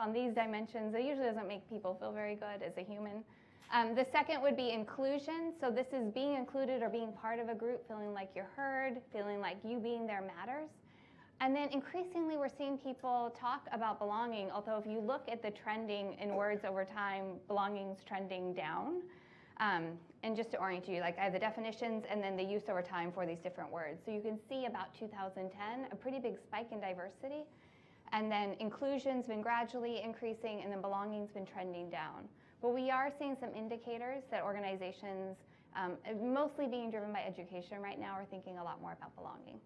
on these dimensions, it usually doesn't make people feel very good as a human. The second would be inclusion. So this is being included or being part of a group, feeling like you're heard, feeling like you being there matters. And then increasingly we're seeing people talk about belonging, although if you look at the trending in words over time, belonging's trending down. And just to orient you, like I have the definitions and then the use over time for these different words. So you can see about 2010, a pretty big spike in diversity. And then inclusion's been gradually increasing and then belonging's been trending down. But we are seeing some indicators that organizations, mostly being driven by education right now, are thinking a lot more about belonging.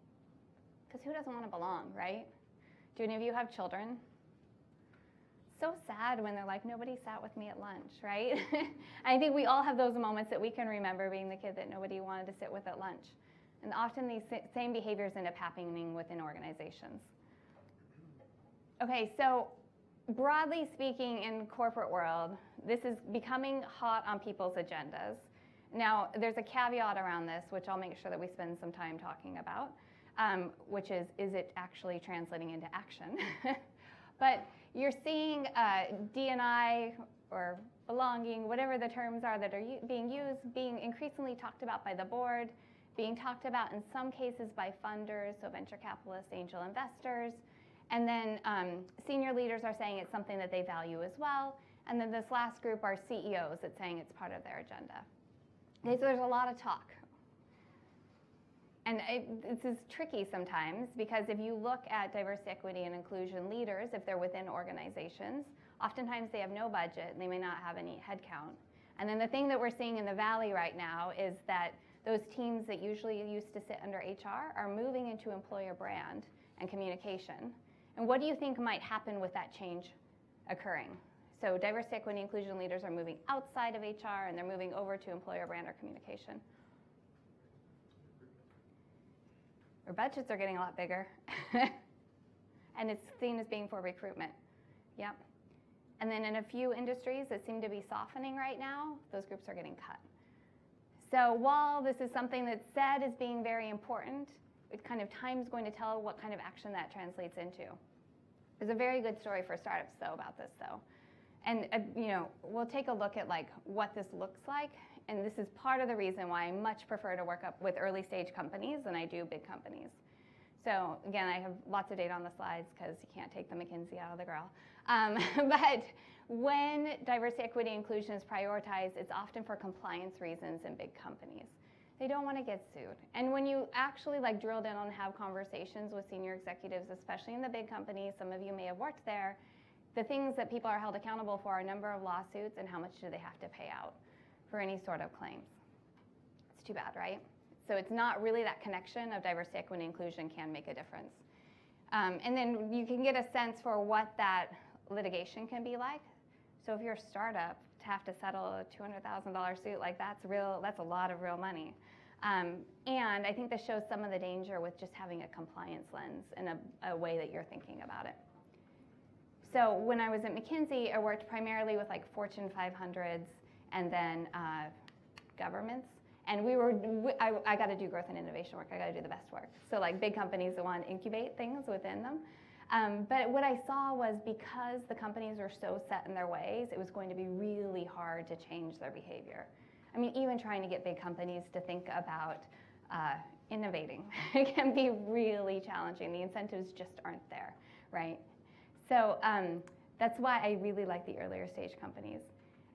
Because who doesn't want to belong, right? Do any of you have children? So sad when they're like, nobody sat with me at lunch, right? I think we all have those moments that we can remember being the kid that nobody wanted to sit with at lunch. And often these same behaviors end up happening within organizations. Okay, so broadly speaking in corporate world, this is becoming hot on people's agendas. Now, there's a caveat around this, which I'll make sure that we spend some time talking about, which is it actually translating into action? But you're seeing D&I or belonging, whatever the terms are that are being used, being increasingly talked about by the board, being talked about in some cases by funders, so venture capitalists, angel investors, and then senior leaders are saying it's something that they value as well, and then this last group are CEOs that's saying it's part of their agenda. Okay, so there's a lot of talk. And this is tricky sometimes because if you look at diversity, equity, and inclusion leaders, if they're within organizations, oftentimes they have no budget and they may not have any headcount. And then the thing that we're seeing in the Valley right now is that those teams that usually used to sit under HR are moving into employer brand and communication. And what do you think might happen with that change occurring? So diversity, equity, and inclusion leaders are moving outside of HR and they're moving over to employer brand or communication. Our budgets are getting a lot bigger. And it's seen as being for recruitment. Yep. And then in a few industries that seem to be softening right now, those groups are getting cut. So while this is something that's said as being very important, it kind of time's going to tell what kind of action that translates into. There's a very good story for startups though about this though. And we'll take a look at like what this looks like. And this is part of the reason why I much prefer to work up with early stage companies than I do big companies. So again, I have lots of data on the slides because you can't take the Mckenzie out of the grill. But when diversity, equity, inclusion is prioritized, it's often for compliance reasons in big companies. They don't want to get sued. And when you actually like drill down and have conversations with senior executives, especially in the big companies, some of you may have worked there, the things that people are held accountable for are a number of lawsuits and how much do they have to pay out for any sort of claims. It's too bad, right? So it's not really that connection of diversity, equity, and inclusion can make a difference. And then you can get a sense for what that litigation can be like. So if you're a startup, to have to settle a $200,000 suit, like that's a lot of real money. And I think this shows some of the danger with just having a compliance lens in a way that you're thinking about it. So when I was at Mckenzie, I worked primarily with like Fortune 500s and then governments. And I got to do growth and innovation work. I got to do the best work. So like big companies that want to incubate things within them. But what I saw was because the companies were so set in their ways, it was going to be really hard to change their behavior. I mean, even trying to get big companies to think about innovating, it can be really challenging. The incentives just aren't there, right? So that's why I really like the earlier stage companies.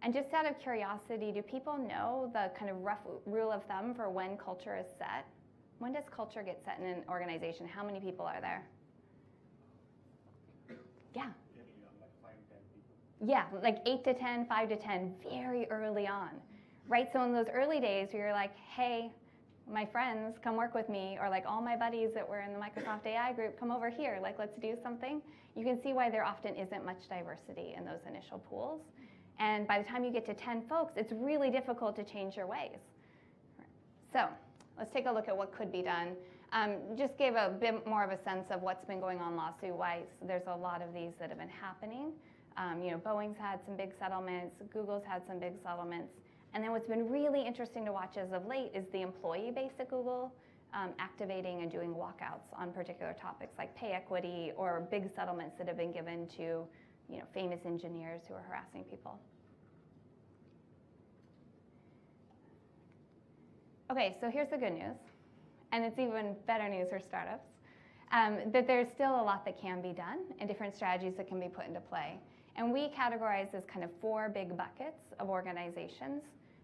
And just out of curiosity, do people know the kind of rough rule of thumb for when culture is set? When does culture get set in an organization? How many people are there? Yeah. Like 5 to 10 people. Yeah, like 8 to 10, 5 to 10, very early on, right? So in those early days where you're like, hey, my friends, come work with me, or like all my buddies that were in the Microsoft AI group, come over here, like let's do something. You can see why there often isn't much diversity in those initial pools. And by the time you get to 10 folks, it's really difficult to change your ways. So let's take a look at what could be done. Just gave a bit more of a sense of what's been going on lawsuit-wise. There's a lot of these that have been happening. Boeing's had some big settlements. Google's had some big settlements. And then what's been really interesting to watch as of late is the employee base at Google activating and doing walkouts on particular topics like pay equity or big settlements that have been given to famous engineers who are harassing people. Okay, so here's the good news, and it's even better news for startups, that there's still a lot that can be done and different strategies that can be put into play. And we categorize as kind of 4 big buckets of organizations.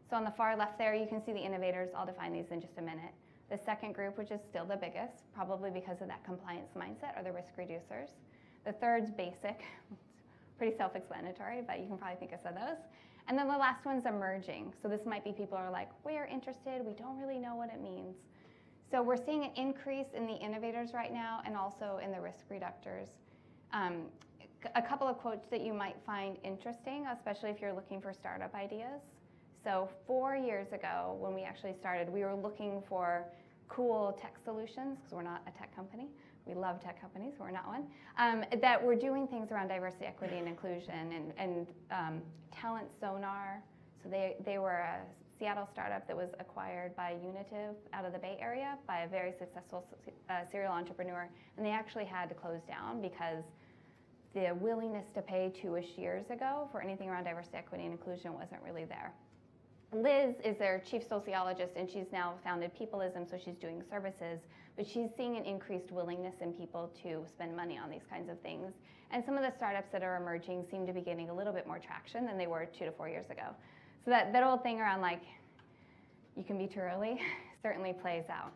So on the far left there, you can see the innovators. I'll define these in just a minute. The second group, which is still the biggest, probably because of that compliance mindset, are the risk reducers. The third's basic, pretty self-explanatory, but you can probably think of some of those. And then the last one's emerging. So this might be people who are like, we're interested, we don't really know what it means. So we're seeing an increase in the innovators right now and also in the risk reducers. A couple of quotes that you might find interesting, especially if you're looking for startup ideas. So 4 years ago, when we actually started, we were looking for cool tech solutions, because we're not a tech company. We love tech companies, we're not one, that were doing things around diversity, equity, and inclusion, and talent sonar. So they were a Seattle startup that was acquired by Unitive out of the Bay Area by a very successful serial entrepreneur, and they actually had to close down because the willingness to pay 2-ish years ago for anything around diversity, equity, and inclusion wasn't really there. Liz is their chief sociologist, and she's now founded Peopleism, so she's doing services, but she's seeing an increased willingness in people to spend money on these kinds of things. And some of the startups that are emerging seem to be getting a little bit more traction than they were 2 to 4 years ago. So that old thing around like, you can be too early, certainly plays out.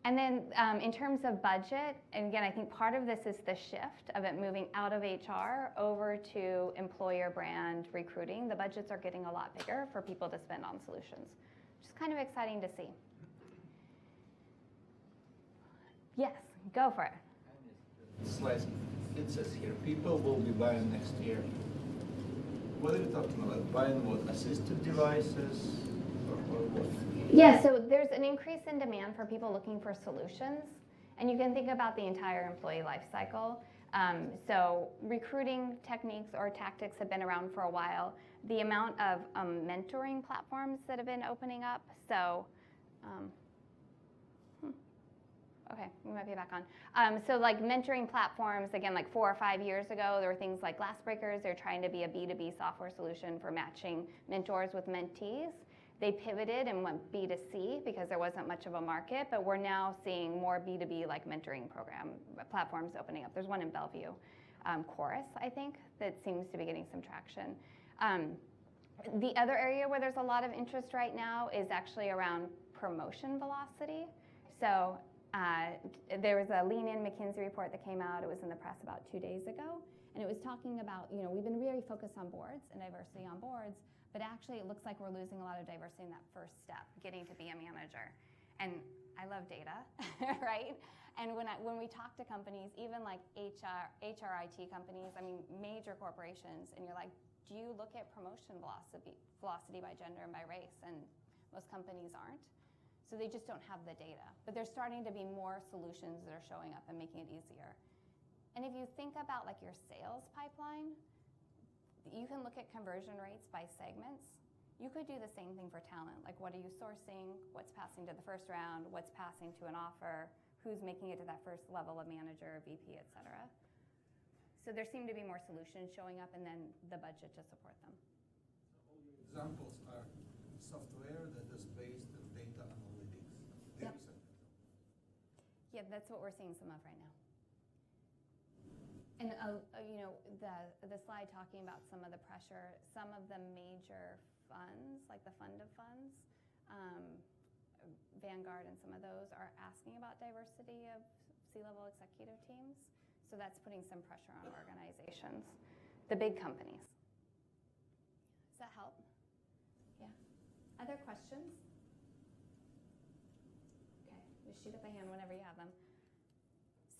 And then in terms of budget, and again, I think part of this is the shift of it moving out of HR over to employer brand recruiting. The budgets are getting a lot bigger for people to spend on solutions, which is kind of exciting to see. Yes, go for it. Slice. It says here, people will be buying next year. What are you talking about? Buying what? Assistive devices or what? Yeah, so there's an increase in demand for people looking for solutions, and you can think about the entire employee life cycle. So recruiting techniques or tactics have been around for a while. The amount of mentoring platforms that have been opening up, so okay, we might be back on. So like mentoring platforms, again, like 4 or 5 years ago, there were things like Glassbreakers. They're trying to be a B2B software solution for matching mentors with mentees. They pivoted and went B2C because there wasn't much of a market, but we're now seeing more B2B like mentoring program platforms opening up. There's one in Bellevue, Chorus, I think, that seems to be getting some traction. The other area where there's a lot of interest right now is actually around promotion velocity. So there was a Lean In Mckenzie report that came out. It was in the press about 2 days ago, and it was talking about, we've been very focused on boards and diversity on boards, but actually it looks like we're losing a lot of diversity in that first step, getting to be a manager. And I love data, right? And when we talk to companies, even like HRIT companies, I mean major corporations, and you're like, do you look at promotion velocity by gender and by race? And most companies aren't. So they just don't have the data. But there's starting to be more solutions that are showing up and making it easier. And if you think about like your sales pipeline, you can look at conversion rates by segments. You could do the same thing for talent. Like, what are you sourcing? What's passing to the first round? What's passing to an offer? Who's making it to that first level of manager, VP, et cetera? So there seem to be more solutions showing up, and then the budget to support them. So all your examples are software that is based on data analytics. Yep. Yeah, that's what we're seeing some of right now. And the slide talking about some of the pressure, some of the major funds, like the fund of funds, Vanguard and some of those are asking about diversity of C-level executive teams. So that's putting some pressure on organizations, the big companies. Does that help? Yeah. Other questions? Okay, just shoot up a hand whenever you have them.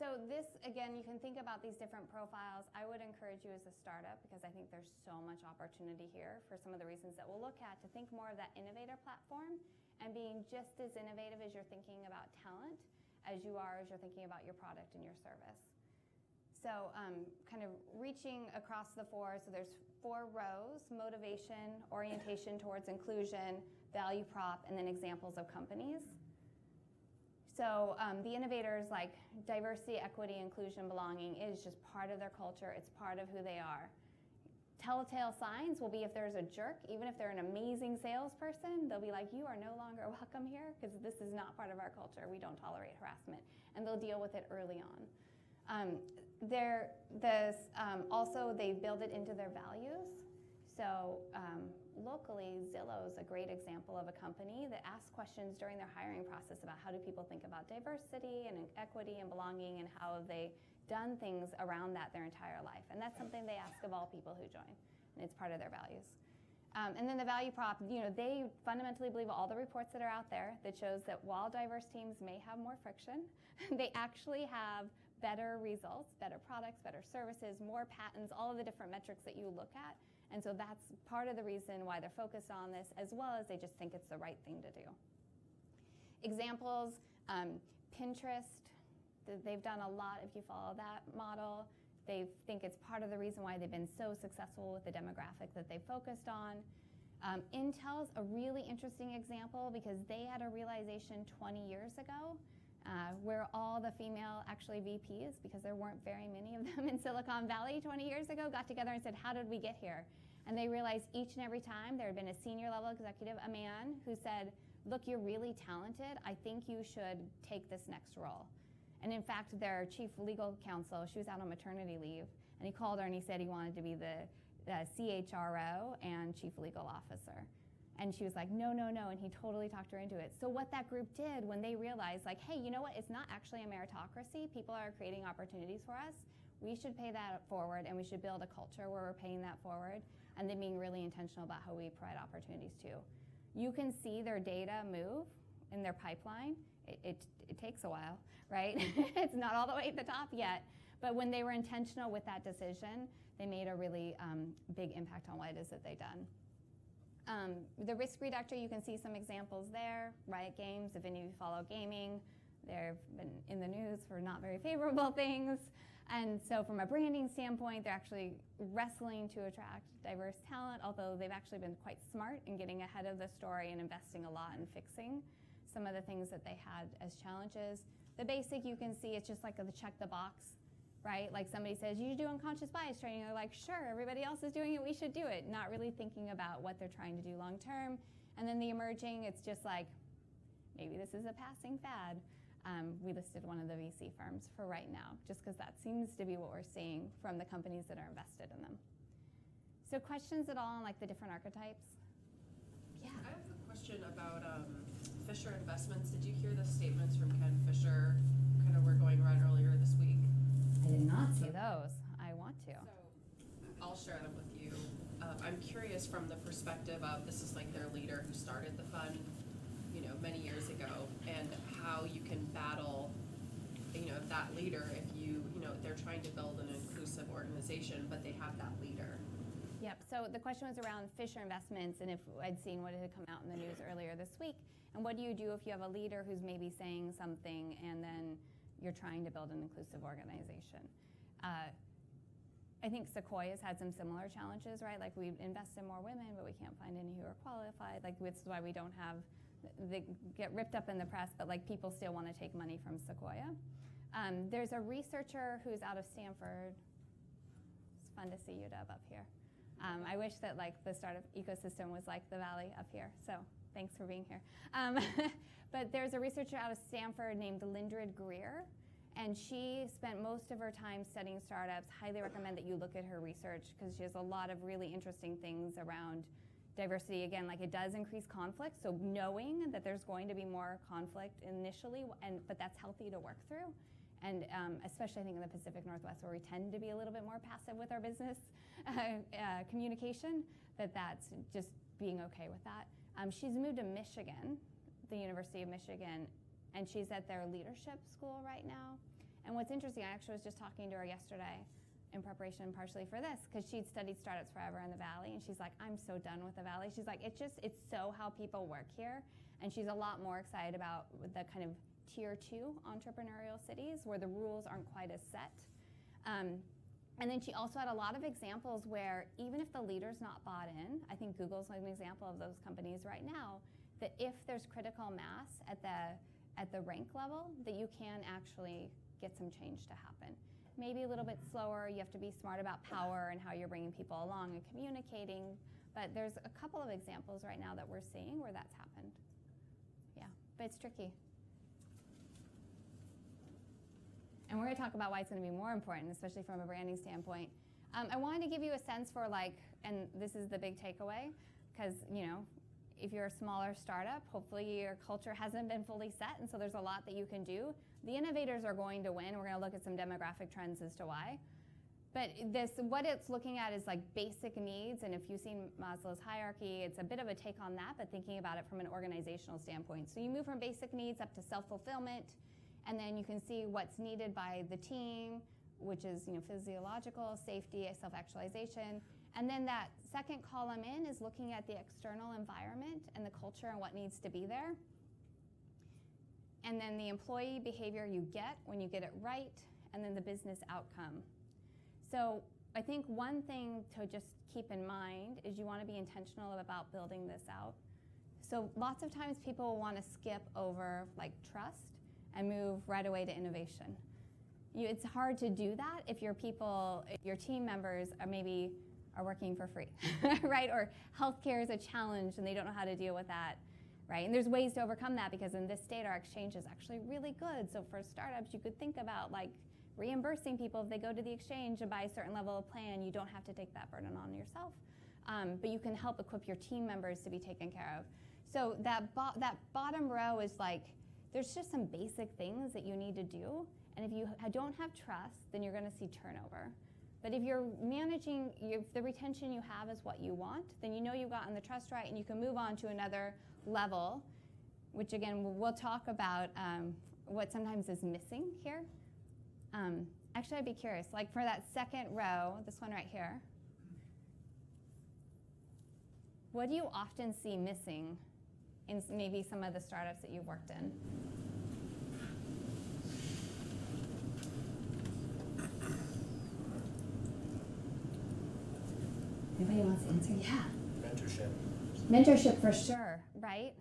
So this, again, you can think about these different profiles. I would encourage you as a startup, because I think there's so much opportunity here for some of the reasons that we'll look at, to think more of that innovator platform and being just as innovative as you're thinking about talent as you are as you're thinking about your product and your service. So kind of reaching across the 4, so there's 4 rows: motivation, orientation towards inclusion, value prop, and then examples of companies. So the innovators, like diversity, equity, inclusion, belonging is just part of their culture. It's part of who they are. Telltale signs will be if there's a jerk, even if they're an amazing salesperson, they'll be like, you are no longer welcome here because this is not part of our culture. We don't tolerate harassment. And they'll deal with it early on. Also, they build it into their values. So locally, Zillow's a great example of a company that asks questions during their hiring process about how do people think about diversity and equity and belonging, and how have they done things around that their entire life. And that's something they ask of all people who join, and it's part of their values. And then the value prop, they fundamentally believe all the reports that are out there that shows that while diverse teams may have more friction, they actually have better results, better products, better services, more patents, all of the different metrics that you look at. And so that's part of the reason why they're focused on this, as well as they just think it's the right thing to do. Examples, Pinterest, they've done a lot if you follow that model. They think it's part of the reason why they've been so successful with the demographic that they focused on. Intel's a really interesting example because they had a realization 20 years ago where all the female actually VPs, because there weren't very many of them in Silicon Valley 20 years ago, got together and said, how did we get here? And they realized each and every time there had been a senior level executive, a man, who said, look, you're really talented. I think you should take this next role. And in fact, their chief legal counsel, she was out on maternity leave, and he called her and he said he wanted to be the CHRO and chief legal officer. And she was like, no, no, no, and he totally talked her into it. So what that group did when they realized, like, hey, you know what, it's not actually a meritocracy. People are creating opportunities for us. We should pay that forward, and we should build a culture where we're paying that forward, and then being really intentional about how we provide opportunities too. You can see their data move in their pipeline. It takes a while, right? It's not all the way at the top yet. But when they were intentional with that decision, they made a really big impact on what it is that they've done. The risk reductor, you can see some examples there. Riot Games, if any of you follow gaming, they've been in the news for not very favorable things. And so from a branding standpoint, they're actually wrestling to attract diverse talent, although they've actually been quite smart in getting ahead of the story and investing a lot in fixing some of the things that they had as challenges. The basic, you can see, it's just like the check the box, right? Like somebody says, you should do unconscious bias training. They're like, sure, everybody else is doing it, we should do it. Not really thinking about what they're trying to do long term. And then the emerging, it's just like, maybe this is a passing fad. We listed one of the VC firms for right now, just because that seems to be what we're seeing from the companies that are invested in them. So questions at all on like the different archetypes? Yeah, I have a question about Fisher Investments. Did you hear the statements from Ken Fisher, kind of were going around earlier this week? I did not see those. I want to. So I'll share them with you. I'm curious from the perspective of, this is like their leader who started the fund, many years ago, and how you can battle, that leader if they're trying to build an inclusive organization, but they have that leader. Yep, so the question was around Fisher Investments and if I'd seen what had come out in the news earlier this week. And what do you do if you have a leader who's maybe saying something and then you're trying to build an inclusive organization? I think Sequoia's had some similar challenges, right? Like we invest in more women, but we can't find any who are qualified. Like this is why we don't have, they get ripped up in the press, but like people still want to take money from Sequoia. There's a researcher who's out of Stanford. It's fun to see UW up here. I wish that like the startup ecosystem was like the Valley up here, so thanks for being here. But there's a researcher out of Stanford named Lindred Greer, and she spent most of her time studying startups. Highly recommend that you look at her research because she has a lot of really interesting things around diversity. Again, like it does increase conflict, so knowing that there's going to be more conflict initially, but that's healthy to work through. And especially I think in the Pacific Northwest where we tend to be a little bit more passive with our business communication, that's just being okay with that. She's moved to Michigan, the University of Michigan, and she's at their leadership school right now. And what's interesting, I actually was just talking to her yesterday in preparation partially for this, because she'd studied startups forever in the Valley, and she's like, I'm so done with the Valley. She's like, it's so how people work here, and she's a lot more excited about the kind of tier 2 entrepreneurial cities where the rules aren't quite as set. And then she also had a lot of examples where even if the leader's not bought in, I think Google's an example of those companies right now, that if there's critical mass at the at the rank level that you can actually get some change to happen. Maybe a little bit slower. You have to be smart about power and how you're bringing people along and communicating. But there's a couple of examples right now that we're seeing where that's happened. Yeah, but it's tricky. And we're going to talk about why it's going to be more important, especially from a branding standpoint. I wanted to give you a sense for and this is the big takeaway, because, if you're a smaller startup, hopefully your culture hasn't been fully set, and so there's a lot that you can do. The innovators are going to win. We're going to look at some demographic trends as to why. But what it's looking at is basic needs, and if you've seen Maslow's hierarchy, it's a bit of a take on that, but thinking about it from an organizational standpoint. So you move from basic needs up to self-fulfillment, and then you can see what's needed by the team, which is physiological, safety, self-actualization. And then that second column in is looking at the external environment and the culture and what needs to be there. And then the employee behavior you get when you get it right, and then the business outcome. So I think one thing to just keep in mind is you want to be intentional about building this out. So lots of times people want to skip over trust and move right away to innovation. It's hard to do that if your team members are working for free, right? Or healthcare is a challenge and they don't know how to deal with that, right? And there's ways to overcome that, because in this state our exchange is actually really good. So for startups, you could think about reimbursing people if they go to the exchange and buy a certain level of plan. You don't have to take that burden on yourself, but you can help equip your team members to be taken care of. So that bottom row is there's just some basic things that you need to do. And if you don't have trust, then you're going to see turnover. But if you're managing, if the retention you have is what you want, then you've gotten the trust right, and you can move on to another level, which again, we'll talk about what sometimes is missing here. Actually, I'd be curious, for that second row, this one right here, what do you often see missing in maybe some of the startups that you've worked in? Anybody wants to answer? Yeah. Mentorship for sure, right?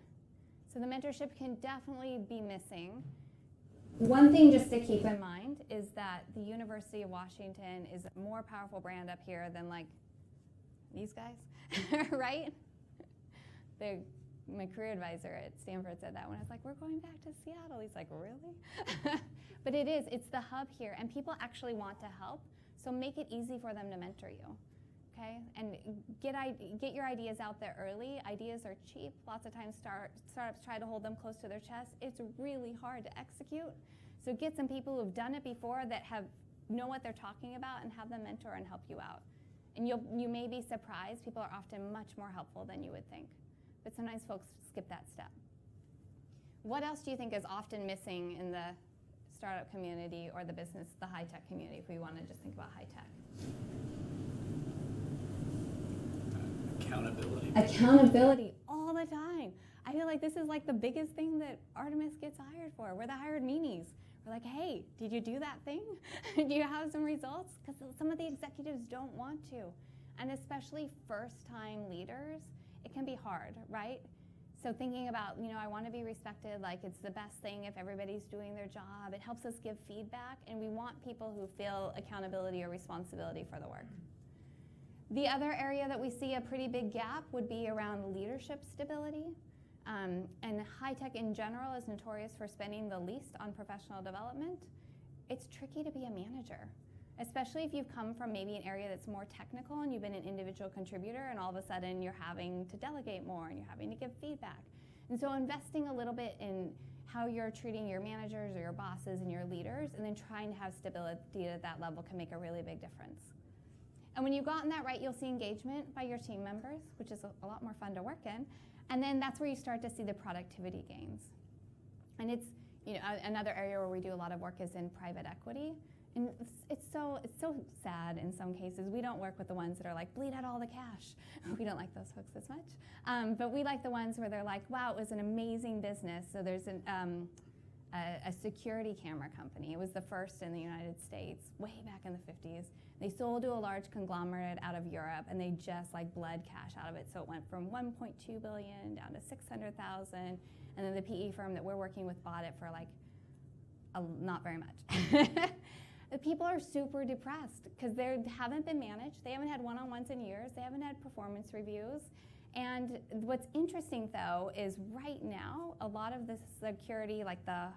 So the mentorship can definitely be missing. One thing just to keep in mind is that the University of Washington is a more powerful brand up here than these guys, right? My career advisor at Stanford said that when I was we're going back to Seattle. He's really? But it's the hub here, and people actually want to help, so make it easy for them to mentor you. Okay, and get your ideas out there early. Ideas are cheap. Lots of times startups try to hold them close to their chest. It's really hard to execute. So get some people who've done it before that know what they're talking about, and have them mentor and help you out. And you may be surprised. People are often much more helpful than you would think. But sometimes folks skip that step. What else do you think is often missing in the startup community or the high-tech community, if we want to just think about high-tech? Accountability all the time. I feel this is the biggest thing that Artemis gets hired for. We're the hired meanies. We're hey, did you do that thing? Do you have some results? Because some of the executives don't want to. And especially first-time leaders, it can be hard, right? So thinking about, I want to be respected, it's the best thing if everybody's doing their job. It helps us give feedback, and we want people who feel accountability or responsibility for the work. The other area that we see a pretty big gap would be around leadership stability. And high tech in general is notorious for spending the least on professional development. It's tricky to be a manager, especially if you've come from maybe an area that's more technical and you've been an individual contributor, and all of a sudden you're having to delegate more and you're having to give feedback. And so investing a little bit in how you're treating your managers or your bosses and your leaders, and then trying to have stability at that level, can make a really big difference. And when you've gotten that right, you'll see engagement by your team members, which is a lot more fun to work in. And then that's where you start to see the productivity gains. And it's another area where we do a lot of work is in private equity. And it's so sad in some cases. We don't work with the ones that are bleed out all the cash. We don't like those folks as much. But we like the ones where they're wow, it was an amazing business. So there's a security camera company. It was the first in the United States way back in the 50s. They sold to a large conglomerate out of Europe, and they just bled cash out of it. So it went from 1.2 billion down to 600,000. And then the PE firm that we're working with bought it for like not very much. The people are super depressed because they haven't been managed. They haven't had one-on-ones in years. They haven't had performance reviews. And what's interesting, though, is right now, a lot of the security, like the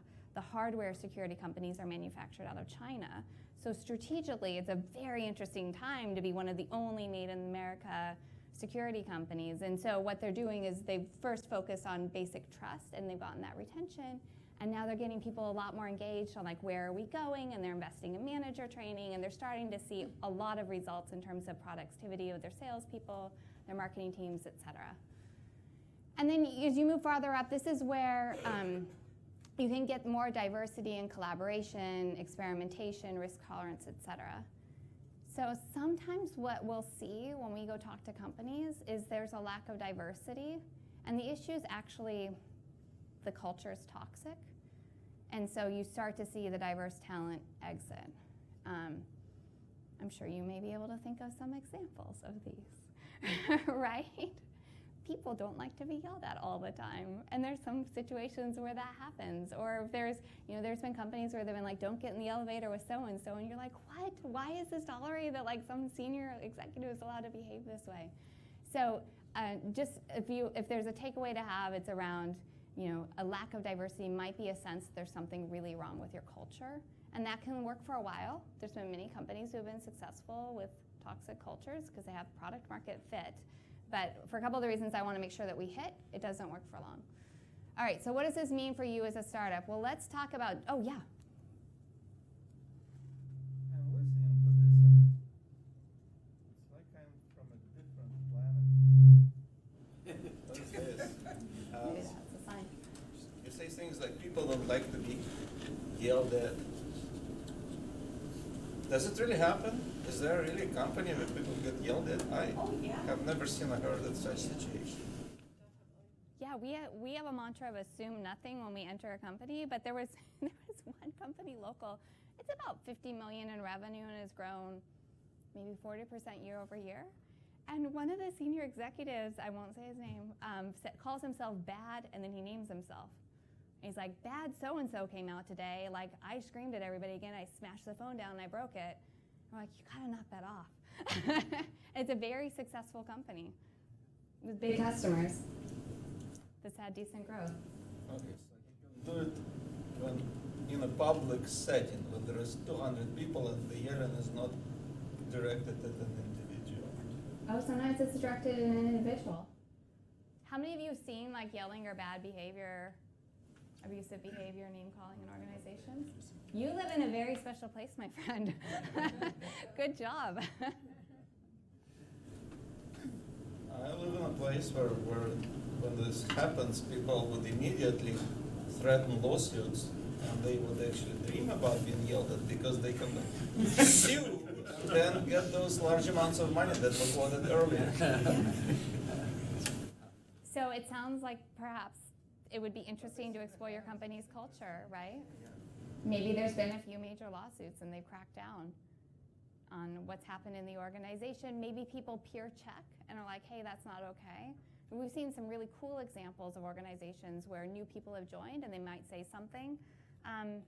hardware security companies are manufactured out of China. So strategically, it's a very interesting time to be one of the only made in America security companies. And so what they're doing is they first focus on basic trust, and they've gotten that retention. And now they're getting people a lot more engaged on like, where are we going? And they're investing in manager training, and they're starting to see a lot of results in terms of productivity of their salespeople, their marketing teams, et cetera. And then as you move farther up, this is where you can get more diversity and collaboration, experimentation, risk tolerance, et cetera. So sometimes what we'll see when we go talk to companies is there's a lack of diversity, and the issue is actually the culture is toxic, and so you start to see the diverse talent exit. I'm sure you may be able to think of some examples of these, right? People don't like to be yelled at all the time, and there's some situations where that happens. Or if there's been companies where they've been like, don't get in the elevator with so-and-so, and you're like, what? Why is this tolerated that like some senior executive is allowed to behave this way? So just if there's a takeaway to have, it's around, a lack of diversity might be a sense there's something really wrong with your culture, and that can work for a while. There's been many companies who have been successful with toxic cultures because they have product market fit. But for a couple of the reasons I want to make sure that we hit, it doesn't work for long. All right, so what does this mean for you as a startup? Well, let's talk about, I'm listening to this, and it's like I'm from a different planet. What is this? maybe that's a sign. You say things like people don't like to be yelled at. Does it really happen? Is there really a company where people get yelled at? I have never seen or heard of such situation. Yeah, we have a mantra of assume nothing when we enter a company, but there was one company local. It's about 50 million in revenue and has grown maybe 40% year over year. And one of the senior executives, I won't say his name, calls himself bad, and then he names himself. And he's like, bad so-and-so came out today. Like, I screamed at everybody again. I smashed the phone down and I broke it. I'm like, you gotta knock that off. It's a very successful company with big customers that's had decent growth. Okay, so you can do it when in a public setting when there is 200 people and the yelling is not directed at an individual. Oh, sometimes it's directed at an individual. How many of you have seen like yelling or bad behavior, abusive behavior, name calling in organizations? You live in a very special place, my friend. Good job. I live in a place where when this happens, people would immediately threaten lawsuits, and they would actually dream about being yelled at because they can sue and then get those large amounts of money that were quoted earlier. So it sounds like perhaps it would be interesting to explore your company's culture, right? Maybe there's been a few major lawsuits and they've cracked down on what's happened in the organization. Maybe people peer check and are like, hey, that's not okay. And we've seen some really cool examples of organizations where new people have joined and they might say something. And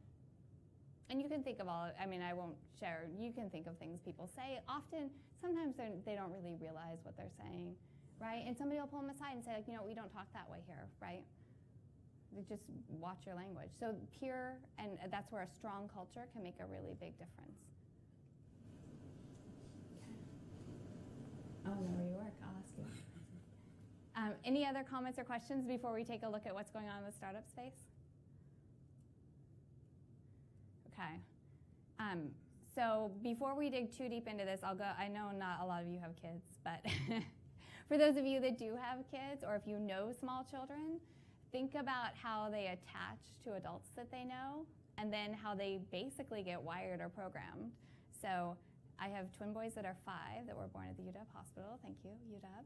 you can think of I won't share, you can think of things people say. Sometimes they don't really realize what they're saying, right? And somebody will pull them aside and say, like, we don't talk that way here, right? Just watch your language. So peer, and that's where a strong culture can make a really big difference. Okay. Oh, know where you work. I'll ask you. Any other comments or questions before we take a look at what's going on in the startup space? Okay. So before we dig too deep into this, I know not a lot of you have kids, but for those of you that do have kids, or if you know small children, think about how they attach to adults that they know, and then how they basically get wired or programmed. So I have twin boys that are 5 that were born at the UW hospital. Thank you, UW.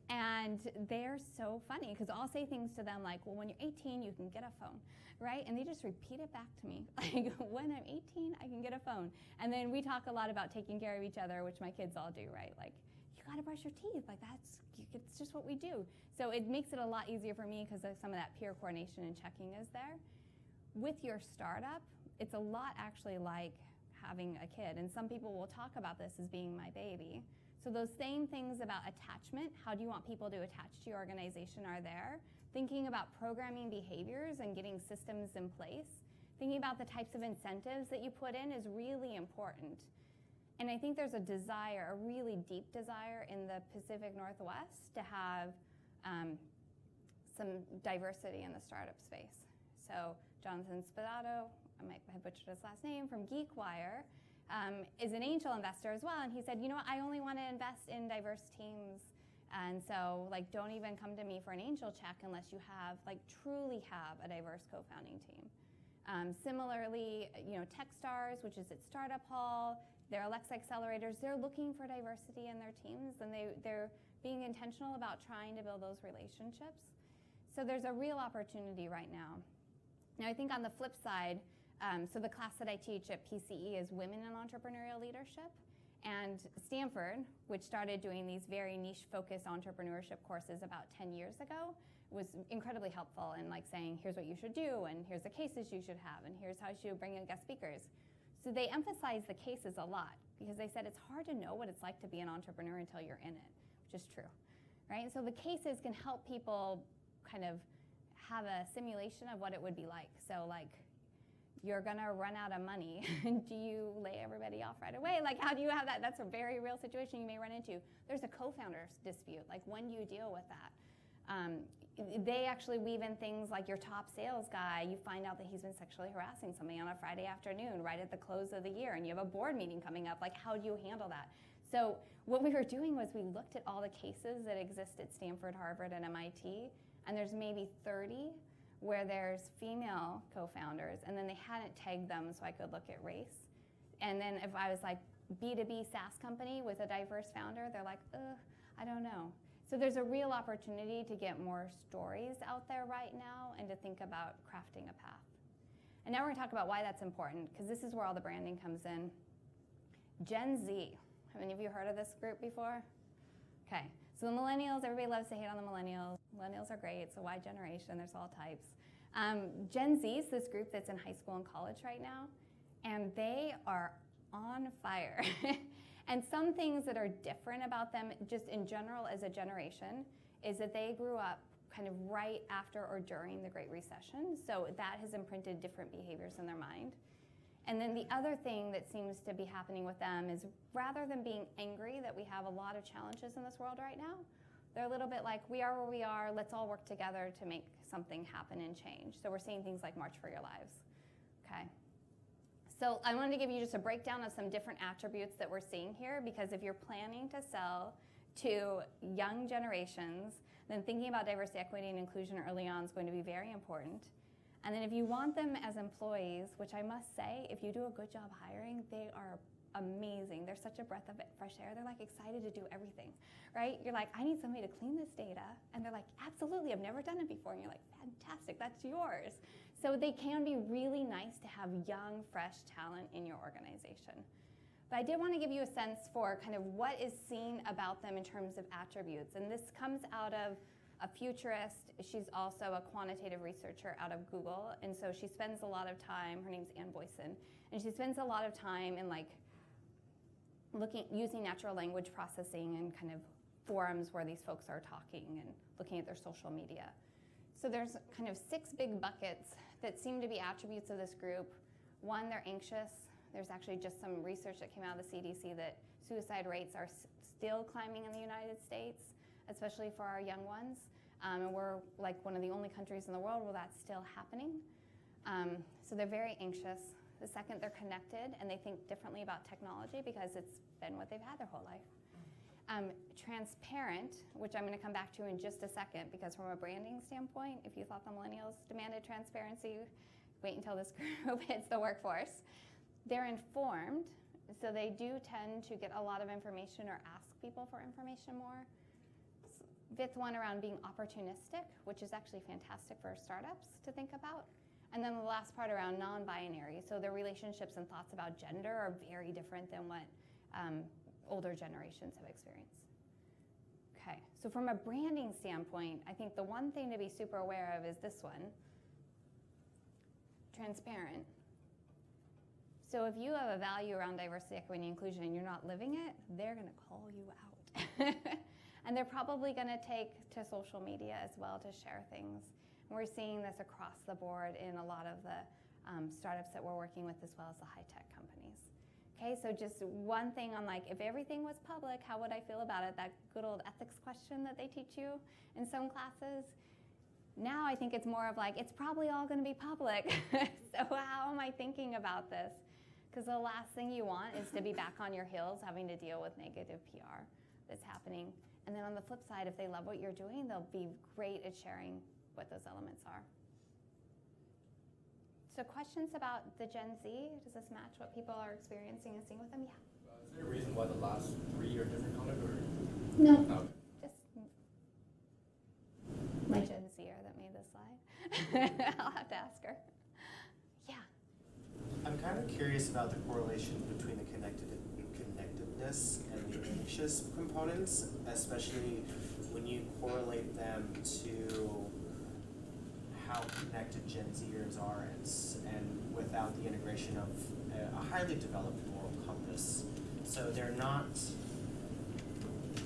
And they're so funny because I'll say things to them like, well, when you're 18, you can get a phone, right? And they just repeat it back to me. Like, when I'm 18, I can get a phone. And then we talk a lot about taking care of each other, which my kids all do, right? Like, you gotta brush your teeth. Like it's just what we do. So it makes it a lot easier for me because some of that peer coordination and checking is there. With your startup, it's a lot actually like having a kid. And some people will talk about this as being my baby. So those same things about attachment, how do you want people to attach to your organization, are there. Thinking about programming behaviors and getting systems in place. Thinking about the types of incentives that you put in is really important. And I think there's a desire, a really deep desire in the Pacific Northwest to have some diversity in the startup space. So Jonathan Spadato, I might have butchered his last name, from GeekWire, is an angel investor as well. And he said, you know what, I only want to invest in diverse teams. And so, like, don't even come to me for an angel check unless you have, like, truly have a diverse co-founding team. Similarly, you know, Techstars, which is at Startup Hall, their Alexa accelerators, they're looking for diversity in their teams, and they're being intentional about trying to build those relationships. So there's a real opportunity right now. Now, I think on the flip side, so the class that I teach at PCE is Women in Entrepreneurial Leadership. And Stanford, which started doing these very niche-focused entrepreneurship courses about 10 years ago, was incredibly helpful in like saying, here's what you should do, and here's the cases you should have, and here's how you should bring in guest speakers. So they emphasize the cases a lot because they said it's hard to know what it's like to be an entrepreneur until you're in it, which is true, right? So the cases can help people kind of have a simulation of what it would be like. So like, you're gonna run out of money. Do you lay everybody off right away? Like, how do you have that? That's a very real situation you may run into. There's a co-founder's dispute. Like, when do you deal with that? They actually weave in things like your top sales guy, you find out that he's been sexually harassing somebody on a Friday afternoon right at the close of the year, and you have a board meeting coming up. Like, how do you handle that? So what we were doing was we looked at all the cases that exist at Stanford, Harvard, and MIT, and there's maybe 30 where there's female co-founders, and then they hadn't tagged them so I could look at race. And then if I was like B2B SaaS company with a diverse founder, they're like, I don't know. So there's a real opportunity to get more stories out there right now and to think about crafting a path. And now we're gonna talk about why that's important, because this is where all the branding comes in. Gen Z, have any of you heard of this group before? Okay, so the millennials, everybody loves to hate on the millennials. Millennials are great, it's a wide generation, there's all types. Gen Z is this group that's in high school and college right now, and they are on fire. And some things that are different about them, just in general as a generation, is that they grew up kind of right after or during the Great Recession, so that has imprinted different behaviors in their mind. And then the other thing that seems to be happening with them is rather than being angry that we have a lot of challenges in this world right now, they're a little bit like, we are where we are, let's all work together to make something happen and change. So we're seeing things like March for Your Lives, okay? So I wanted to give you just a breakdown of some different attributes that we're seeing here, because if you're planning to sell to young generations, then thinking about diversity, equity, and inclusion early on is going to be very important. And then if you want them as employees, which I must say, if you do a good job hiring, they are amazing. They're such a breath of fresh air. They're like excited to do everything, right? You're like, I need somebody to clean this data. And they're like, absolutely, I've never done it before. And you're like, fantastic, that's yours. So they can be really nice to have young, fresh talent in your organization. But I did want to give you a sense for kind of what is seen about them in terms of attributes. And this comes out of a futurist. She's also a quantitative researcher out of Google. And so she spends a lot of time, her name's Ann Boyson, and she spends a lot of time in like using natural language processing and kind of forums where these folks are talking and looking at their social media. So there's kind of 6 big buckets that seem to be attributes of this group. One, they're anxious. There's actually just some research that came out of the CDC that suicide rates are still climbing in the United States, especially for our young ones. And we're like one of the only countries in the world where that's still happening. So they're very anxious. The second, they're connected and they think differently about technology because it's been what they've had their whole life. Transparent, which I'm going to come back to in just a second, because from a branding standpoint, if you thought the millennials demanded transparency, wait until this group hits the workforce. They're informed, so they do tend to get a lot of information or ask people for information more. Fifth one around being opportunistic, which is actually fantastic for startups to think about. And then the last part around non-binary, so their relationships and thoughts about gender are very different than what older generations have experienced. Okay, so from a branding standpoint, I think the one thing to be super aware of is this one, transparent. So if you have a value around diversity, equity, and inclusion and you're not living it, they're gonna call you out. And they're probably gonna take to social media as well to share things. And we're seeing this across the board in a lot of the startups that we're working with, as well as the high-tech companies. Okay, so just one thing on like, if everything was public, how would I feel about it? That good old ethics question that they teach you in some classes. Now I think it's more of like, it's probably all gonna be public. So how am I thinking about this? Because the last thing you want is to be back on your heels having to deal with negative PR that's happening. And then on the flip side, if they love what you're doing, they'll be great at sharing what those elements are. So questions about the Gen Z? Does this match what people are experiencing and seeing with them? Yeah. Is there a reason why the last 3 are different colored, or? No. Oh. Just my Gen Zer that made this slide. I'll have to ask her. Yeah. I'm kind of curious about the correlation between the connectedness and the anxious components, especially when you correlate them to how connected Gen Zers are and without the integration of a highly developed moral compass. So they're not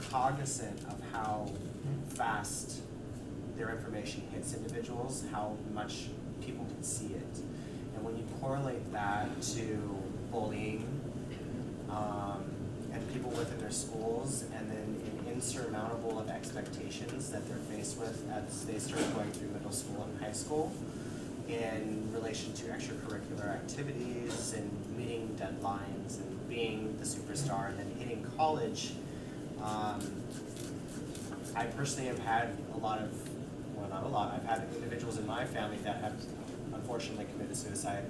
cognizant of how fast their information hits individuals, how much people can see it. And when you correlate that to bullying and people within their schools, and then an insurmountable of expectations that they're faced with as they start going through middle school and high school in relation to extracurricular activities and meeting deadlines and being the superstar, and then hitting college, I personally have had I've had individuals in my family that have unfortunately committed suicide,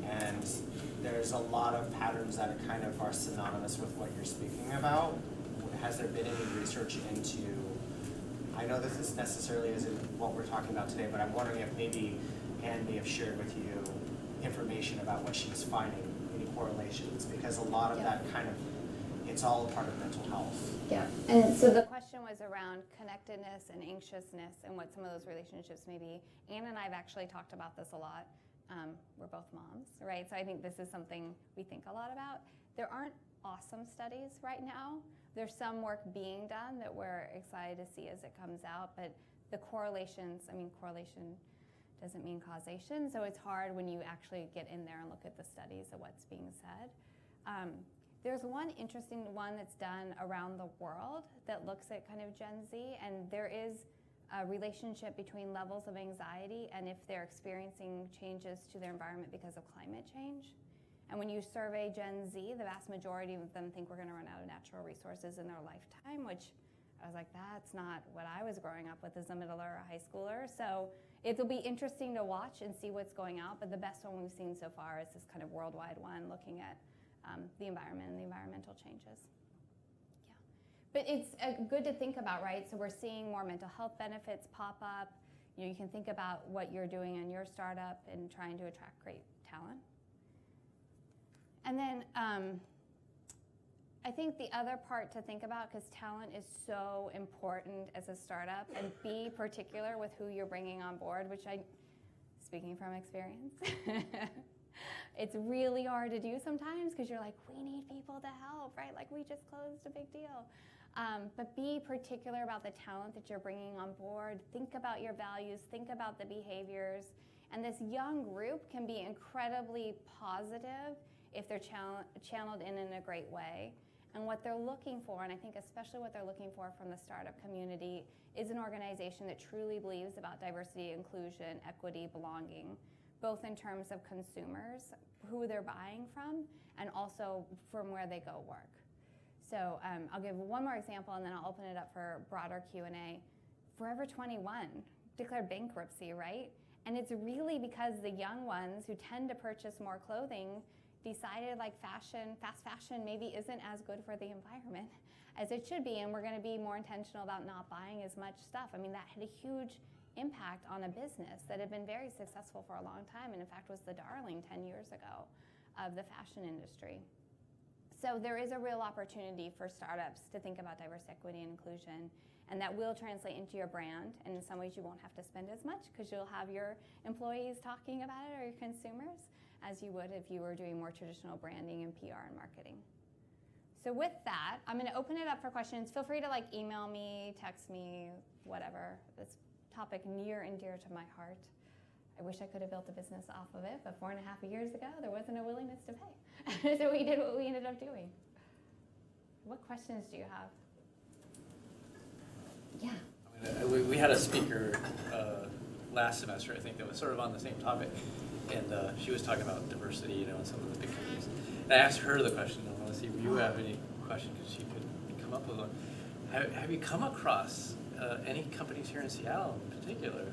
and there's a lot of patterns that are synonymous with what you're speaking about. Has there been any research into, I know this necessarily isn't what we're talking about today, but I'm wondering if maybe Anne may have shared with you information about what she's finding, any correlations, because a lot of that it's all a part of mental health. Yeah, and so the question was around connectedness and anxiousness and what some of those relationships may be. Anne and I have actually talked about this a lot. We're both moms, right? So I think this is something we think a lot about. There aren't awesome studies right now. There's some work being done that we're excited to see as it comes out, but the correlation doesn't mean causation, so it's hard when you actually get in there and look at the studies of what's being said. There's one interesting one that's done around the world that looks at kind of Gen Z, and there is a relationship between levels of anxiety and if they're experiencing changes to their environment because of climate change. And when you survey Gen Z, the vast majority of them think we're going to run out of natural resources in their lifetime, which I was like, that's not what I was growing up with as a middle or a high schooler. So it'll be interesting to watch and see what's going out, but the best one we've seen so far is this kind of worldwide one looking at the environment and the environmental changes. Yeah, but it's good to think about, right? So we're seeing more mental health benefits pop up. You can think about what you're doing in your startup and trying to attract great talent. And then I think the other part to think about, because talent is so important as a startup, and be particular with who you're bringing on board, which speaking from experience, it's really hard to do sometimes because you're like, we need people to help, right? Like we just closed a big deal. But be particular about the talent that you're bringing on board. Think about your values, think about the behaviors. And this young group can be incredibly positive if they're channeled in a great way. And what they're looking for, and I think especially what they're looking for from the startup community, is an organization that truly believes about diversity, inclusion, equity, belonging, both in terms of consumers, who they're buying from, and also from where they go work. So I'll give one more example, and then I'll open it up for broader Q&A. Forever 21 declared bankruptcy, right? And it's really because the young ones who tend to purchase more clothing decided like fast fashion maybe isn't as good for the environment as it should be, and we're going to be more intentional about not buying as much stuff. I mean, that had a huge impact on a business that had been very successful for a long time, and in fact was the darling 10 years ago of the fashion industry. So there is a real opportunity for startups to think about diversity, equity, and inclusion, and that will translate into your brand. And in some ways, you won't have to spend as much because you'll have your employees talking about it or your consumers as you would if you were doing more traditional branding and PR and marketing. So with that, I'm going to open it up for questions. Feel free to email me, text me, whatever. This topic near and dear to my heart. I wish I could have built a business off of it, but 4.5 years ago, there wasn't a willingness to pay. So we did what we ended up doing. What questions do you have? Yeah. We had a speaker last semester, I think, that was sort of on the same topic, and she was talking about diversity, in some of the big companies. And I asked her the question. I want to see if you have any question, because she could come up with one. Have you come across any companies here in Seattle, in particular,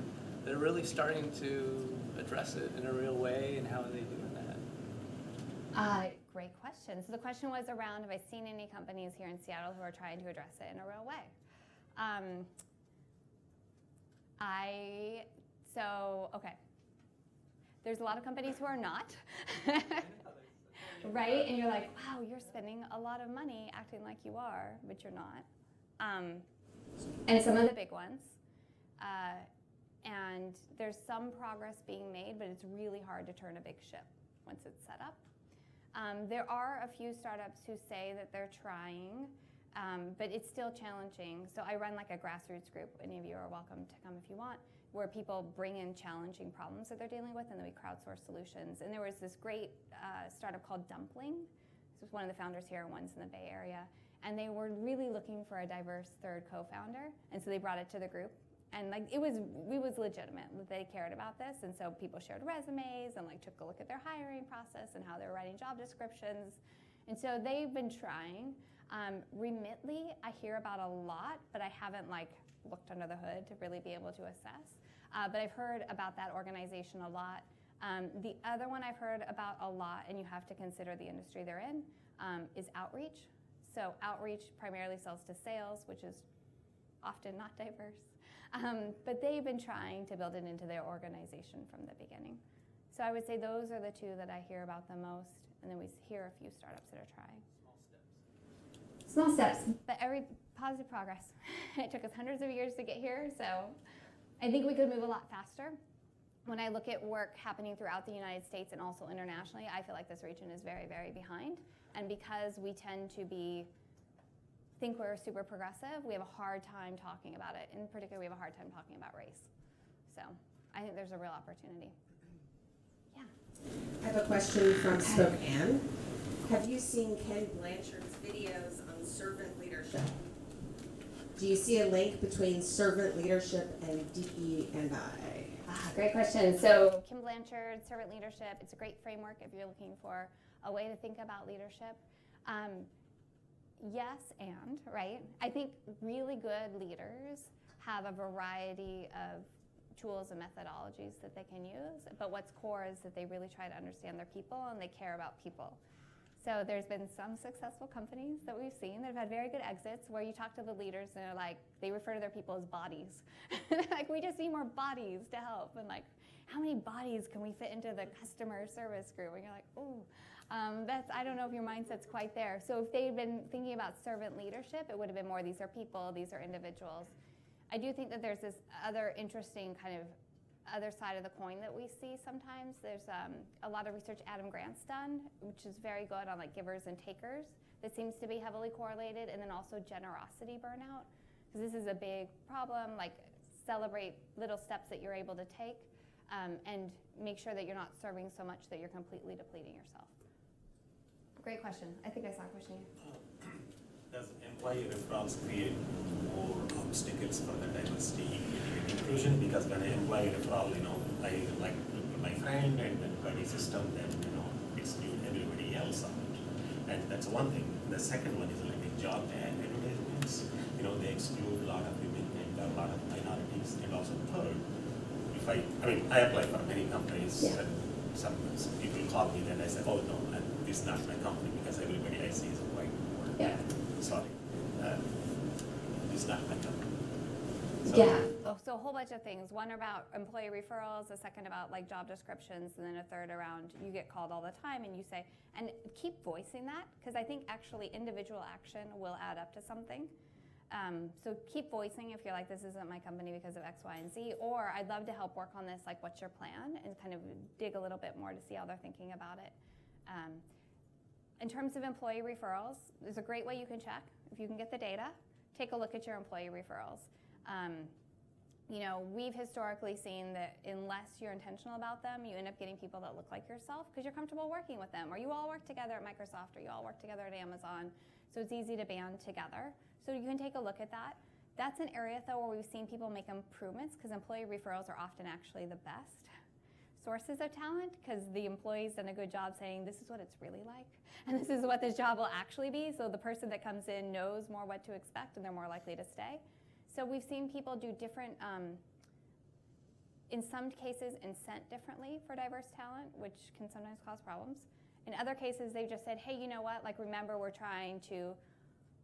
that are really starting to address it in a real way, and how are they doing that? Great question. So the question was around, have I seen any companies here in Seattle who are trying to address it in a real way? Okay. There's a lot of companies who are not, right? And you're like, wow, you're spending a lot of money acting like you are, but you're not. And some of the big ones. And there's some progress being made, but it's really hard to turn a big ship once it's set up. There are a few startups who say that they're trying, but it's still challenging. So I run a grassroots group. Any of you are welcome to come if you want, where people bring in challenging problems that they're dealing with, and then we crowdsource solutions. And there was this great startup called Dumpling. This was one of the founders here, one's in the Bay Area. And they were really looking for a diverse third co-founder, and so they brought it to the group. And it was legitimate that they cared about this, and so people shared resumes and took a look at their hiring process and how they were writing job descriptions. And so they've been trying. Remitly, I hear about a lot, but I haven't looked under the hood to really be able to assess. But I've heard about that organization a lot. The other one I've heard about a lot, and you have to consider the industry they're in, is Outreach. So Outreach primarily sells to sales, which is often not diverse. But they've been trying to build it into their organization from the beginning. So I would say those are the two that I hear about the most, and then we hear a few startups that are trying. Small steps, but every positive progress. It took us hundreds of years to get here, so I think we could move a lot faster. When I look at work happening throughout the United States and also internationally, I feel like this region is very, very behind. And because we tend to think we're super progressive, we have a hard time talking about it. In particular, we have a hard time talking about race. So I think there's a real opportunity. Yeah. I have a question from Spokane. Have you seen Ken Blanchard's videos on servant leadership? Do you see a link between servant leadership and DE&I? Great question. So Kim Blanchard, servant leadership, it's a great framework if you're looking for a way to think about leadership. Yes, and, right? I think really good leaders have a variety of tools and methodologies that they can use, but what's core is that they really try to understand their people and they care about people. So there's been some successful companies that we've seen that have had very good exits where you talk to the leaders and they're they refer to their people as bodies. We just need more bodies to help. And how many bodies can we fit into the customer service group? And you're ooh. I don't know if your mindset's quite there. So if they'd been thinking about servant leadership, it would have been more, these are people, these are individuals. I do think that there's this other interesting kind of other side of the coin that we see sometimes. There's a lot of research Adam Grant's done, which is very good on givers and takers. That seems to be heavily correlated, and then also generosity burnout, because this is a big problem. Celebrate little steps that you're able to take, and make sure that you're not serving so much that you're completely depleting yourself. Great question. I think I saw a question here. Does employee referrals create more obstacles for the diversity, equity, and inclusion? Because when I employee referral, I like my friend and then buddy system, then exclude everybody else out. And that's one thing. The second one is job advertisements. They exclude a lot of women and a lot of minorities. And also third, I apply for many companies. Yeah. And some people call me, then I say, oh no, this is not my company because everybody I see is a white. Yeah. Sorry, it's not my company. So, Yeah. So a whole bunch of things. One about employee referrals, a second about like job descriptions, and then a third around you get called all the time and you say, and keep voicing that, because I think actually individual action will add up to something. So keep voicing if you're like, this isn't my company because of X, Y, and Z, or I'd love to help work on this, like what's your plan, and kind of dig a little bit more to see how they're thinking about it. In terms of employee referrals, there's a great way you can check. If you can get the data, take a look at your employee referrals. We've historically seen that unless you're intentional about them, you end up getting people that look like yourself because you're comfortable working with them, or you all work together at Microsoft, or you all work together at Amazon, so it's easy to band together. So you can take a look at that. That's an area, though, where we've seen people make improvements because employee referrals are often actually the best sources of talent because the employee's done a good job saying this is what it's really like and this is what this job will actually be, so the person that comes in knows more what to expect and they're more likely to stay. So we've seen people do different, in some cases, incent differently for diverse talent, which can sometimes cause problems. In other cases, they've just said, hey, you know what, like remember we're trying to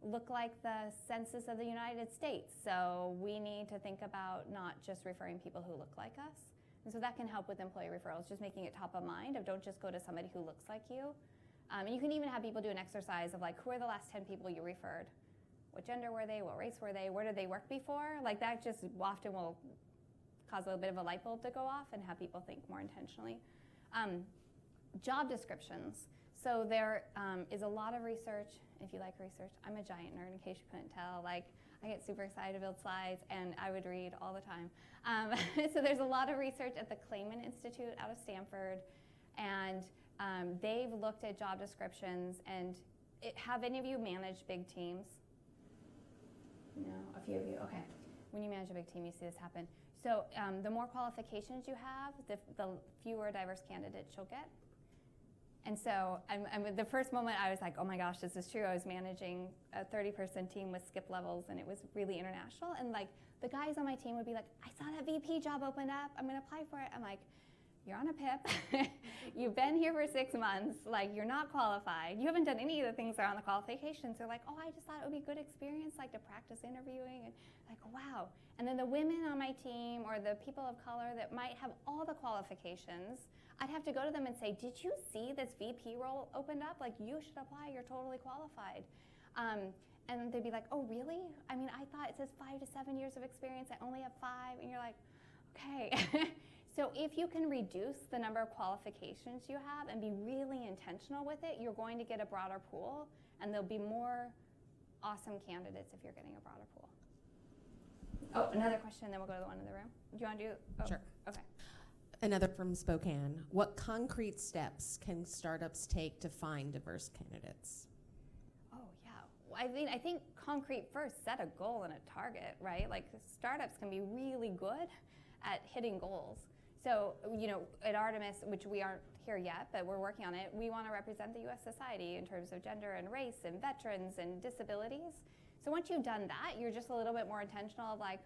look like the census of the United States, so we need to think about not just referring people who look like us. And so that can help with employee referrals, just making it top of mind of don't just go to somebody who looks like you. And you can even have people do an exercise of like, who are the last 10 people you referred? What gender were they? What race were they? Where did they work before? Like that just often will cause a little bit of a light bulb to go off and have people think more intentionally. Job descriptions. So there is a lot of research. If you like research, I'm a giant nerd in case you couldn't tell. Like I get super excited to build slides and I would read all the time. So there's a lot of research at the Clayman Institute out of Stanford, and they've looked at job descriptions. And have any of you managed big teams? No, a few of you, okay. When you manage a big team, you see this happen. So the more qualifications you have, the fewer diverse candidates you'll get. And so the first moment I was like, oh my gosh, this is true. I was managing a 30-person team with skip levels, and it was really international. And like the guys on my team would be like, I saw that VP job opened up. I'm going to apply for it. I'm like, you're on a PIP. You've been here for 6 months. Like, you're not qualified. You haven't done any of the things that are on the qualifications. They're like, oh, I just thought it would be a good experience, like to practice interviewing. And like, wow. And then the women on my team or the people of color that might have all the qualifications, I'd have to go to them and say, did you see this VP role opened up? Like, you should apply. You're totally qualified. And they'd be like, oh, really? I mean, I thought it says 5 to 7 years of experience. I only have 5. And you're like, okay. So if you can reduce the number of qualifications you have and be really intentional with it, you're going to get a broader pool, and there'll be more awesome candidates if you're getting a broader pool. Oh, another question, then we'll go to the one in the room. Do you want to do? Oh, Sure. Okay. Another from Spokane. What concrete steps can startups take to find diverse candidates? Oh, yeah. I mean, I think concrete first, set a goal and a target, right? Like startups can be really good at hitting goals. So, at Artemis, which we aren't here yet, but we're working on it, we want to represent the U.S. society in terms of gender and race and veterans and disabilities. So once you've done that, you're just a little bit more intentional of like,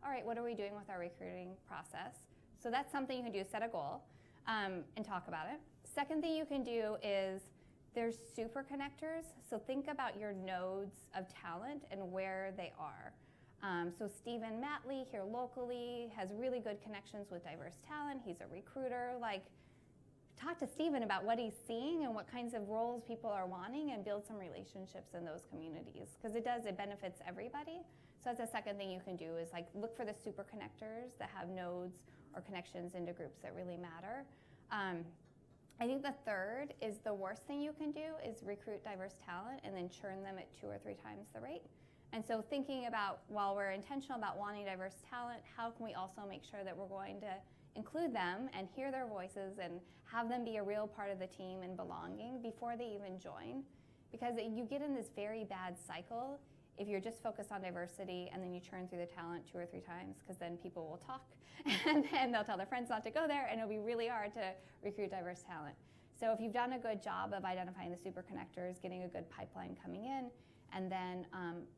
all right, what are we doing with our recruiting process? So that's something you can do, set a goal and talk about it. Second thing you can do is there's super connectors. So think about your nodes of talent and where they are. So Stephen Matley here locally has really good connections with diverse talent. He's a recruiter. Like, talk to Stephen about what he's seeing and what kinds of roles people are wanting and build some relationships in those communities, because it benefits everybody. So that's the second thing you can do is like look for the super connectors that have nodes or connections into groups that really matter. I think the third is the worst thing you can do is recruit diverse talent and then churn them at 2 or 3 times the rate. And so thinking about, while we're intentional about wanting diverse talent, how can we also make sure that we're going to include them and hear their voices and have them be a real part of the team and belonging before they even join? Because you get in this very bad cycle if you're just focused on diversity and then you churn through the talent 2 or 3 times, because then people will talk and then they'll tell their friends not to go there, and it'll be really hard to recruit diverse talent. So if you've done a good job of identifying the super connectors, getting a good pipeline coming in, and then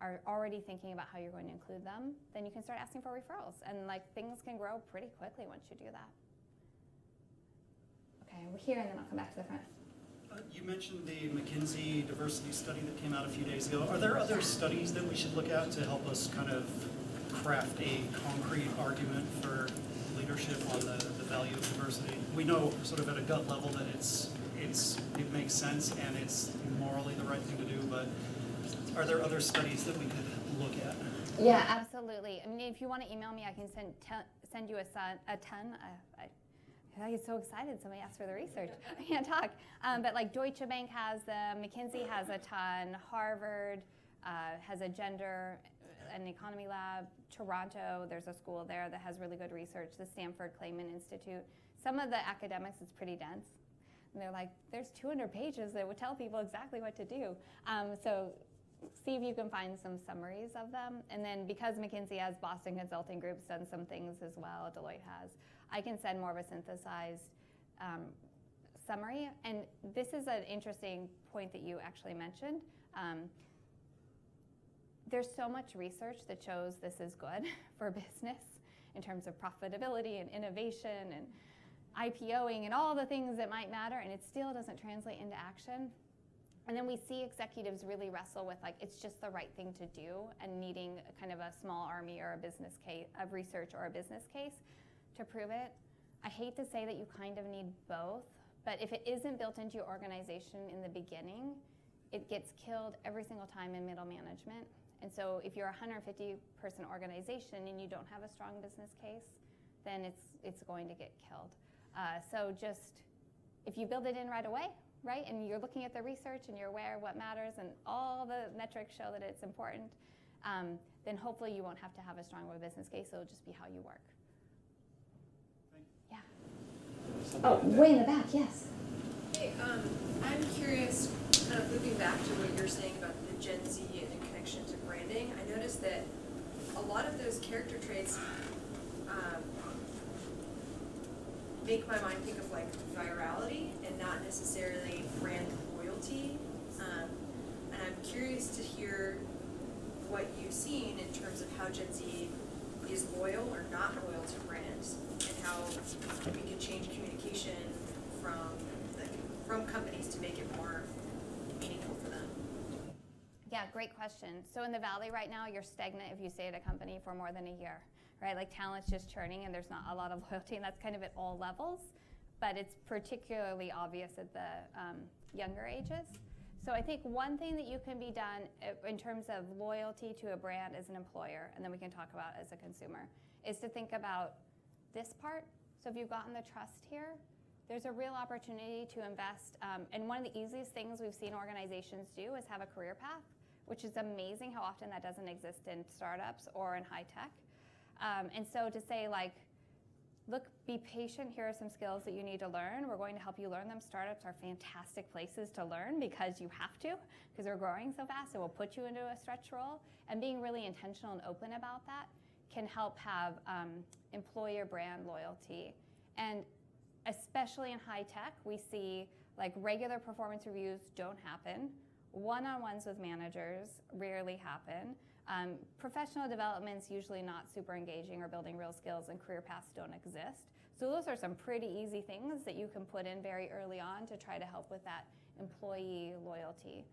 are already thinking about how you're going to include them, then you can start asking for referrals. And like things can grow pretty quickly once you do that. Okay, we're here, and then I'll come back to the front. You mentioned the Mckenzie diversity study that came out a few days ago. Are there other studies that we should look at to help us kind of craft a concrete argument for leadership on the value of diversity? We know sort of at a gut level that it makes sense and it's morally the right thing to do, but are there other studies that we could look at? Yeah, absolutely. I mean, if you want to email me, I can send you a ton. I get so excited. Somebody asked for the research. I can't talk. But like Deutsche Bank has them, Mckenzie has a ton, Harvard has a gender and economy lab, Toronto, there's a school there that has really good research, the Stanford Clayman Institute. Some of the academics is pretty dense. And they're like, there's 200 pages that would tell people exactly what to do. So see if you can find some summaries of them. And then because McKinsey has, Boston Consulting Group's done some things as well, Deloitte has, I can send more of a synthesized summary. And this is an interesting point that you actually mentioned. There's so much research that shows this is good for business in terms of profitability and innovation and IPOing and all the things that might matter, and it still doesn't translate into action. And then we see executives really wrestle with like, it's just the right thing to do and needing kind of a small army or a business case of research or a business case to prove it. I hate to say that you kind of need both, but if it isn't built into your organization in the beginning, it gets killed every single time in middle management. And so if you're a 150-person organization and you don't have a strong business case, then it's going to get killed. So just, if you build it in right away, right, and you're looking at the research and you're aware of what matters and all the metrics show that it's important, then hopefully you won't have to have a strong business case. It'll just be how you work. Yeah. Oh, way in the back, yes. Hey, I'm curious, kind of looping back to what you're saying about the Gen Z and the connection to branding. I noticed that a lot of those character traits make my mind think of like virality and not necessarily brand loyalty. And I'm curious to hear what you've seen in terms of how Gen Z is loyal or not loyal to brands, and how we can change communication from companies to make it more meaningful for them. Yeah, great question. So in the Valley right now, you're stagnant if you stay at a company for more than a year, right? Like talent's just churning and there's not a lot of loyalty, and that's kind of at all levels, but it's particularly obvious at the younger ages. So I think one thing that you can be done in terms of loyalty to a brand as an employer, and then we can talk about as a consumer, is to think about this part. So if you've gotten the trust here, there's a real opportunity to invest. And one of the easiest things we've seen organizations do is have a career path, which is amazing how often that doesn't exist in startups or in high tech. And so to say like, look, be patient, here are some skills that you need to learn. We're going to help you learn them. Startups are fantastic places to learn because you have to, because they're growing so fast. So we'll put you into a stretch role. And being really intentional and open about that can help have employer brand loyalty. And especially in high tech, we see like regular performance reviews don't happen. One-on-ones with managers rarely happen. Professional development's usually not super engaging or building real skills, and career paths don't exist. So those are some pretty easy things that you can put in very early on to try to help with that employee loyalty.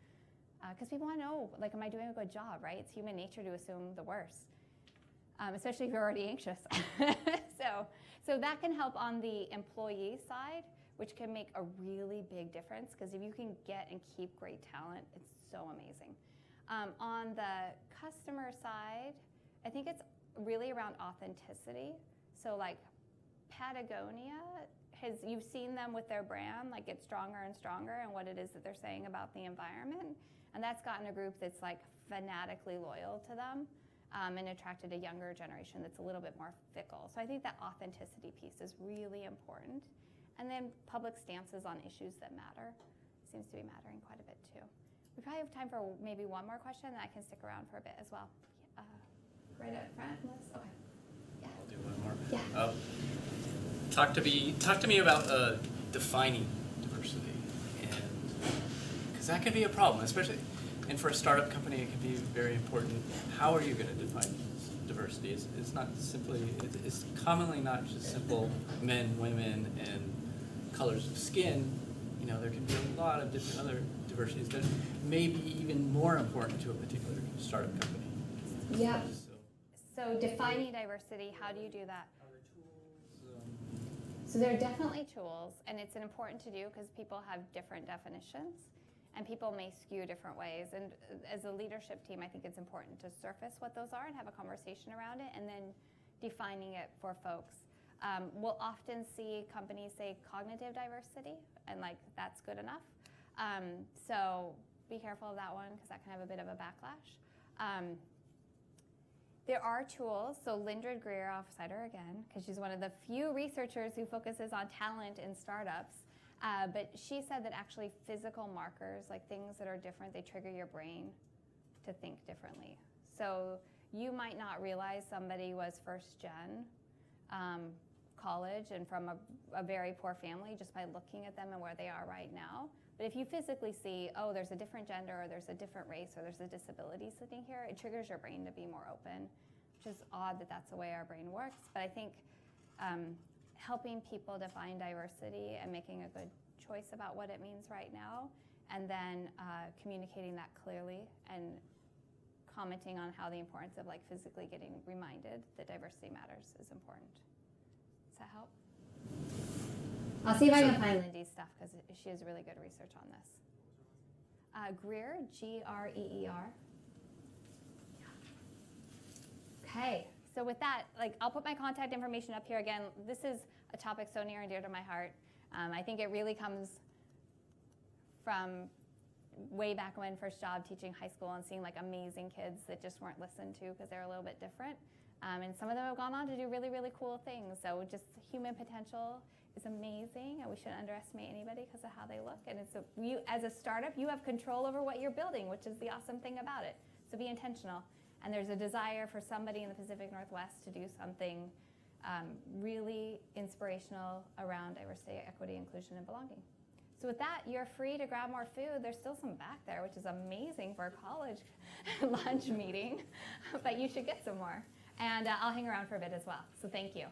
Because people want to know, like, am I doing a good job, right? It's human nature to assume the worst, especially if you're already anxious. So that can help on the employee side, which can make a really big difference, because if you can get and keep great talent, it's so amazing. On the customer side, I think it's really around authenticity. So like Patagonia, you've seen them with their brand like get stronger and stronger and what it is that they're saying about the environment. And that's gotten a group that's like fanatically loyal to them and attracted a younger generation that's a little bit more fickle. So I think that authenticity piece is really important. And then public stances on issues that matter seems to be mattering quite a bit too. We probably have time for maybe one more question, and I can stick around for a bit as well. Right up front, Liz? Okay. Yeah. I'll do one more. Yeah. Talk to me about defining diversity, and because that can be a problem, especially, and for a startup company, it can be very important. How are you going to define diversity? It's not simply. It's commonly not just simple men, women, and colors of skin. You know, there can be a lot of different other diversities that may be even more important to a particular startup company. Yep. So defining diversity, how do you do that? Are there tools? So there are definitely tools, and it's important to do because people have different definitions, and people may skew different ways. And as a leadership team, I think it's important to surface what those are and have a conversation around it, and then defining it for folks. We'll often see companies say cognitive diversity, and like that's good enough. So be careful of that one because that can have a bit of a backlash. There are tools, so Lindred Greer, I'll cite her again, because she's one of the few researchers who focuses on talent in startups. But she said that actually physical markers, like things that are different, they trigger your brain to think differently. So you might not realize somebody was first gen college and from a very poor family just by looking at them and where they are right now. But if you physically see, oh, there's a different gender, or there's a different race, or there's a disability sitting here, it triggers your brain to be more open, which is odd that that's the way our brain works. But I think helping people define diversity and making a good choice about what it means right now, and then communicating that clearly and commenting on how the importance of like physically getting reminded that diversity matters is important. Does that help? I'll see if I can find Lindy's stuff because she has really good research on this. Greer, Greer. Okay, so with that, like I'll put my contact information up here again. This is a topic so near and dear to my heart. I think it really comes from way back when first job teaching high school and seeing like amazing kids that just weren't listened to because they're a little bit different. And some of them have gone on to do really, really cool things. So just human potential is amazing, and we shouldn't underestimate anybody because of how they look. And you, as a startup, you have control over what you're building, which is the awesome thing about it. So be intentional. And there's a desire for somebody in the Pacific Northwest to do something really inspirational around diversity, equity, inclusion, and belonging. So with that, you're free to grab more food. There's still some back there, which is amazing for a college lunch meeting, but you should get some more. And I'll hang around for a bit as well. So thank you.